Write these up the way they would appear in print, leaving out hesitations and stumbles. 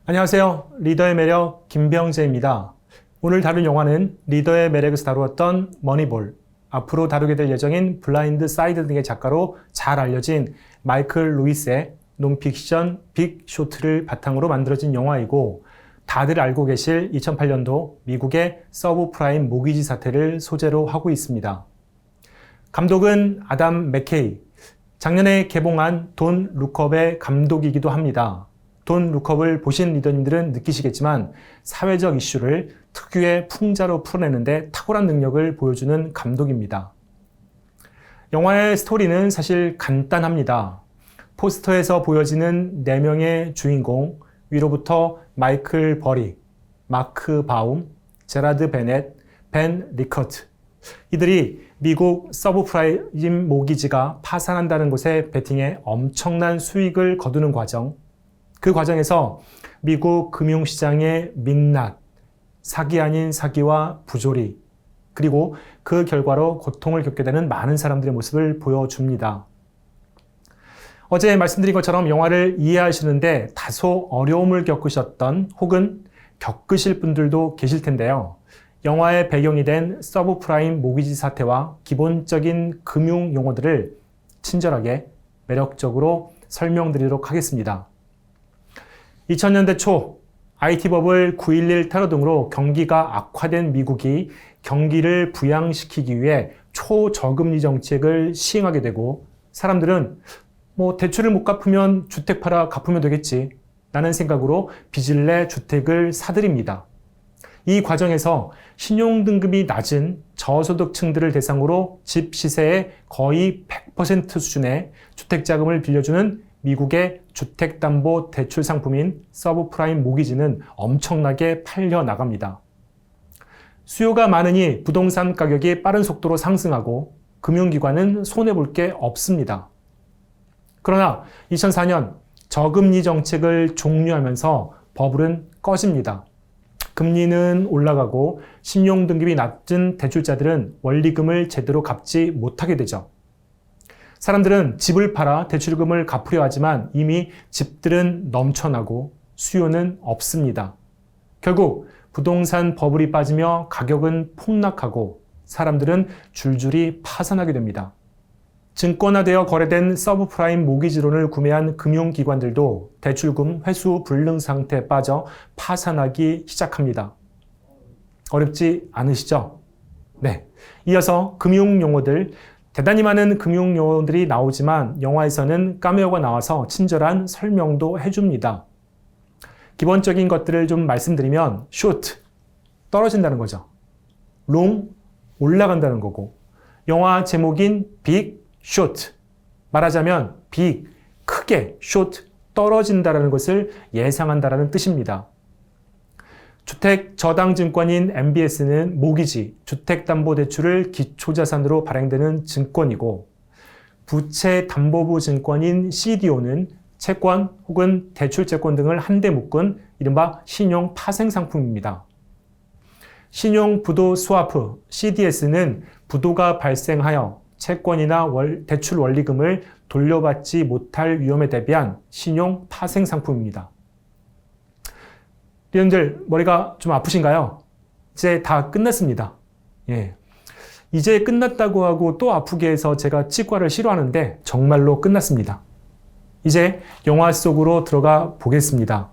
안녕하세요. 리더의 매력 김병재입니다. 오늘 다룰 영화는 리더의 매력에서 다루었던 머니볼, 앞으로 다루게 될 예정인 블라인드 사이드 등의 작가로 잘 알려진 마이클 루이스의 논픽션 빅 쇼트를 바탕으로 만들어진 영화이고, 다들 알고 계실 2008년도 미국의 서브프라임 모기지 사태를 소재로 하고 있습니다. 감독은 아담 맥케이, 작년에 개봉한 돈 룩업의 감독이기도 합니다. 돈 룩업을 보신 리더님들은 느끼시겠지만 사회적 이슈를 특유의 풍자로 풀어내는데 탁월한 능력을 보여주는 감독입니다. 영화의 스토리는 사실 간단합니다. 포스터에서 보여지는 4명의 주인공, 위로부터 마이클 버리, 마크 바움, 제라드 베넷, 벤 리커트, 이들이 미국 서브프라임 모기지가 파산한다는 곳에 베팅해 엄청난 수익을 거두는 과정, 그 과정에서 미국 금융시장의 민낯, 사기 아닌 사기와 부조리, 그리고 그 결과로 고통을 겪게 되는 많은 사람들의 모습을 보여줍니다. 어제 말씀드린 것처럼 영화를 이해하시는데 다소 어려움을 겪으셨던 혹은 겪으실 분들도 계실 텐데요. 영화의 배경이 된 서브프라임 모기지 사태와 기본적인 금융 용어들을 친절하게 매력적으로 설명드리도록 하겠습니다. 2000년대 초 IT버블 9.11 테러 등으로 경기가 악화된 미국이 경기를 부양시키기 위해 초저금리 정책을 시행하게 되고, 사람들은 대출을 못 갚으면 주택 팔아 갚으면 되겠지 라는 생각으로 빚을 내 주택을 사들입니다. 이 과정에서 신용등급이 낮은 저소득층들을 대상으로 집 시세의 거의 100% 수준의 주택자금을 빌려주는 미국의 주택담보대출 상품인 서브프라임 모기지는 엄청나게 팔려 나갑니다. 수요가 많으니 부동산 가격이 빠른 속도로 상승하고 금융기관은 손해볼 게 없습니다. 그러나 2004년 저금리 정책을 종료하면서 버블은 꺼집니다. 금리는 올라가고 신용등급이 낮은 대출자들은 원리금을 제대로 갚지 못하게 되죠. 사람들은 집을 팔아 대출금을 갚으려 하지만 이미 집들은 넘쳐나고 수요는 없습니다. 결국 부동산 버블이 빠지며 가격은 폭락하고 사람들은 줄줄이 파산하게 됩니다. 증권화되어 거래된 서브프라임 모기지론을 구매한 금융기관들도 대출금 회수 불능 상태에 빠져 파산하기 시작합니다. 어렵지 않으시죠? 네. 이어서 금융용어들, 대단히 많은 금융용어들이 나오지만 영화에서는 카메오가 나와서 친절한 설명도 해줍니다. 기본적인 것들을 좀 말씀드리면, 숏, 떨어진다는 거죠. 롱, 올라간다는 거고, 영화 제목인 빅, 숏, 말하자면 빅, 크게, 숏, 떨어진다는 것을 예상한다는 뜻입니다. 주택저당증권인 MBS는 모기지, 주택담보대출을 기초자산으로 발행되는 증권이고, 부채담보부 증권인 CDO는 채권 혹은 대출채권 등을 한데 묶은 이른바 신용파생상품입니다. 신용부도 스와프, CDS는 부도가 발생하여 채권이나 대출 원리금을 돌려받지 못할 위험에 대비한 신용파생상품입니다. 리더님들 머리가 좀 아프신가요? 이제 다 끝났습니다. 이제 끝났다고 하고 또 아프게 해서 제가 치과를 싫어하는데 정말로 끝났습니다. 이제 영화 속으로 들어가 보겠습니다.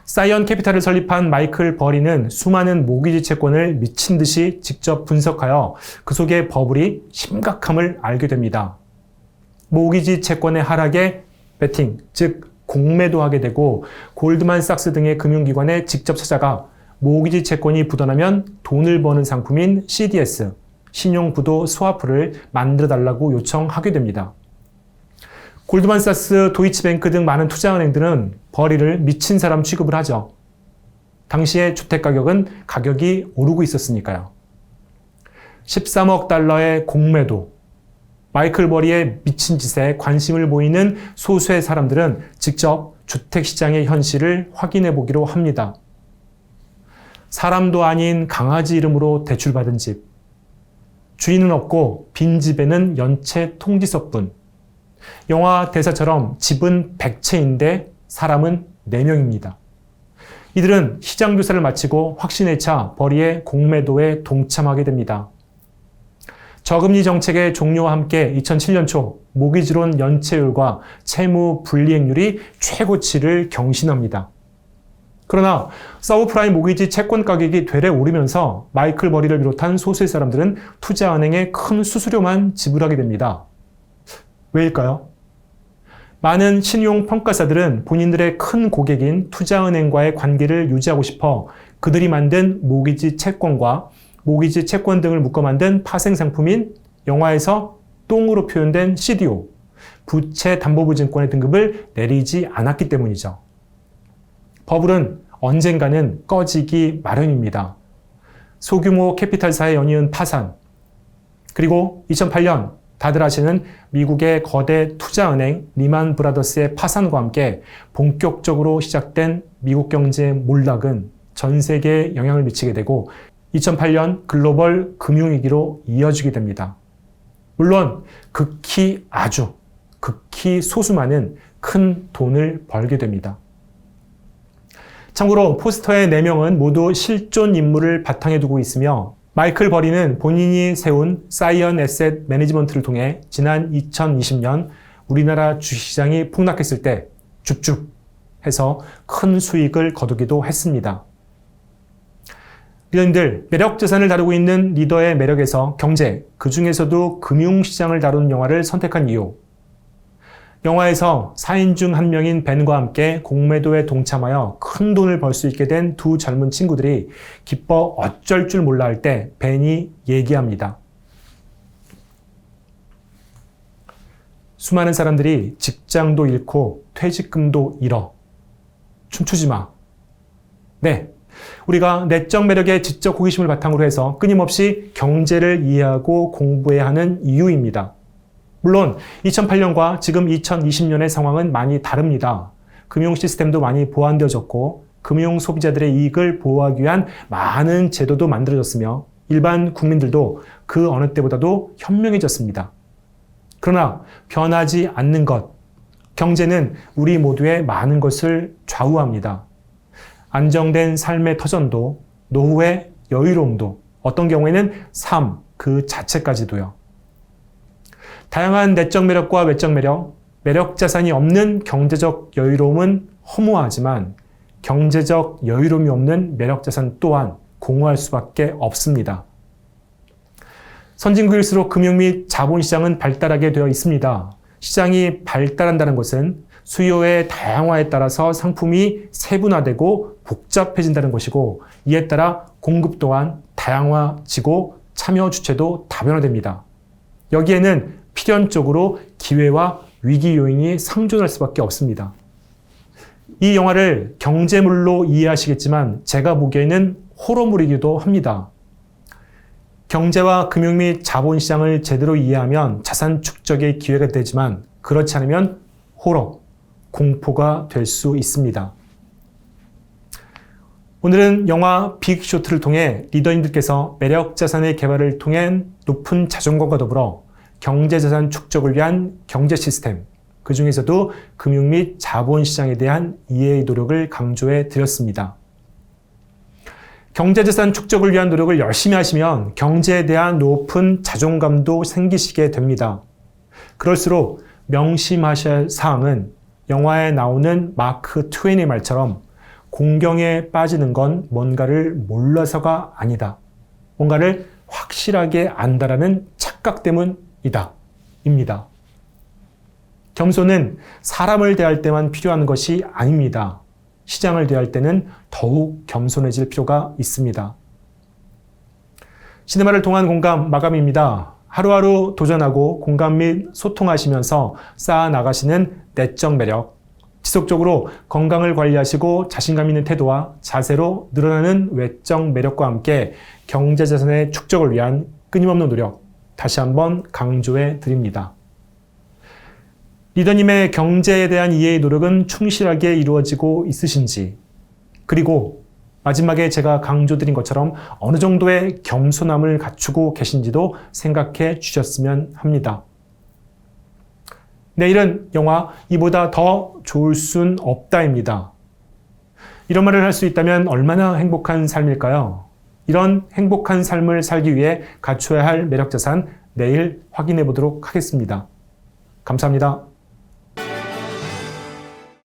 사이언 캐피탈을 설립한 마이클 버리는 수많은 모기지 채권을 미친 듯이 직접 분석하여 그 속의 버블이 심각함을 알게 됩니다. 모기지 채권의 하락에 베팅, 즉 공매도 하게 되고, 골드만삭스 등의 금융기관에 직접 찾아가 모기지 채권이 부도나면 돈을 버는 상품인 CDS, 신용부도 스와프를 만들어달라고 요청하게 됩니다. 골드만삭스, 도이치뱅크 등 많은 투자은행들은 버리를 미친 사람 취급을 하죠. 당시의 주택가격은 가격이 오르고 있었으니까요. 13억 달러의 공매도, 마이클 버리의 미친 짓에 관심을 보이는 소수의 사람들은 직접 주택시장의 현실을 확인해 보기로 합니다. 사람도 아닌 강아지 이름으로 대출받은 집, 주인은 없고 빈집에는 연체 통지서뿐. 영화 대사처럼 집은 100채인데 사람은 4명입니다. 이들은 시장 조사를 마치고 확신에 차 버리의 공매도에 동참하게 됩니다. 저금리 정책의 종료와 함께 2007년 초 모기지론 연체율과 채무 불이행률이 최고치를 경신합니다. 그러나 서브프라임 모기지 채권 가격이 되레 오르면서 마이클 버리를 비롯한 소수의 사람들은 투자은행에 큰 수수료만 지불하게 됩니다. 왜일까요? 많은 신용 평가사들은 본인들의 큰 고객인 투자은행과의 관계를 유지하고 싶어 그들이 만든 모기지 채권과 모기지 채권 등을 묶어 만든 파생 상품인 영화에서 똥으로 표현된 CDO, 부채 담보부 증권의 등급을 내리지 않았기 때문이죠. 버블은 언젠가는 꺼지기 마련입니다. 소규모 캐피탈사에 연이은 파산, 그리고 2008년 다들 아시는 미국의 거대 투자은행 리만 브라더스의 파산과 함께 본격적으로 시작된 미국 경제의 몰락은 전 세계에 영향을 미치게 되고 2008년 글로벌 금융위기로 이어지게 됩니다. 물론 극히 소수만은 큰 돈을 벌게 됩니다. 참고로 포스터의 4명은 모두 실존 인물을 바탕에 두고 있으며 마이클 버리는 본인이 세운 사이언 에셋 매니지먼트를 통해 지난 2020년 우리나라 주식시장이 폭락했을 때 줍줍 해서 큰 수익을 거두기도 했습니다. 리더님들, 매력 자산을 다루고 있는 리더의 매력에서 경제, 그 중에서도 금융시장을 다룬 영화를 선택한 이유. 영화에서 4인 중 1명인 벤과 함께 공매도에 동참하여 큰 돈을 벌 수 있게 된 두 젊은 친구들이 기뻐 어쩔 줄 몰라 할 때 벤이 얘기합니다. 수많은 사람들이 직장도 잃고 퇴직금도 잃어. 춤추지 마. 네. 우리가 내적 매력의 지적 호기심을 바탕으로 해서 끊임없이 경제를 이해하고 공부해야 하는 이유입니다. 물론 2008년과 지금 2020년의 상황은 많이 다릅니다. 금융 시스템도 많이 보완되어졌고 금융 소비자들의 이익을 보호하기 위한 많은 제도도 만들어졌으며 일반 국민들도 그 어느 때보다도 현명해졌습니다. 그러나 변하지 않는 것, 경제는 우리 모두의 많은 것을 좌우합니다. 안정된 삶의 터전도, 노후의 여유로움도, 어떤 경우에는 삶 그 자체까지도요. 다양한 내적 매력과 외적 매력, 매력 자산이 없는 경제적 여유로움은 허무하지만 경제적 여유로움이 없는 매력 자산 또한 공허할 수밖에 없습니다. 선진국일수록 금융 및 자본시장은 발달하게 되어 있습니다. 시장이 발달한다는 것은 수요의 다양화에 따라서 상품이 세분화되고 복잡해진다는 것이고 이에 따라 공급 또한 다양화지고 참여 주체도 다변화됩니다. 여기에는 필연적으로 기회와 위기 요인이 상존할 수밖에 없습니다. 이 영화를 경제물로 이해하시겠지만 제가 보기에는 호러물이기도 합니다. 경제와 금융 및 자본시장을 제대로 이해하면 자산 축적의 기회가 되지만 그렇지 않으면 호러, 공포가 될 수 있습니다. 오늘은 영화 빅쇼트를 통해 리더님들께서 매력 자산의 개발을 통한 높은 자존감과 더불어 경제자산 축적을 위한 경제 시스템, 그 중에서도 금융 및 자본시장에 대한 이해의 노력을 강조해 드렸습니다. 경제자산 축적을 위한 노력을 열심히 하시면 경제에 대한 높은 자존감도 생기시게 됩니다. 그럴수록 명심하셔야 할 사항은 영화에 나오는 마크 트웨인의 말처럼 공경에 빠지는 건 뭔가를 몰라서가 아니다. 뭔가를 확실하게 안다라는 착각 때문이다. 입니다. 겸손은 사람을 대할 때만 필요한 것이 아닙니다. 시장을 대할 때는 더욱 겸손해질 필요가 있습니다. 시네마를 통한 공감 마감입니다. 하루하루 도전하고 공감 및 소통하시면서 쌓아나가시는 내적 매력, 지속적으로 건강을 관리하시고 자신감 있는 태도와 자세로 늘어나는 외적 매력과 함께 경제자산의 축적을 위한 끊임없는 노력, 다시 한번 강조해 드립니다. 리더님의 경제에 대한 이해의 노력은 충실하게 이루어지고 있으신지, 그리고 마지막에 제가 강조드린 것처럼 어느 정도의 겸손함을 갖추고 계신지도 생각해 주셨으면 합니다. 내일은 영화 이보다 더 좋을 순 없다입니다. 이런 말을 할 수 있다면 얼마나 행복한 삶일까요? 이런 행복한 삶을 살기 위해 갖춰야 할 매력 자산 내일 확인해 보도록 하겠습니다. 감사합니다.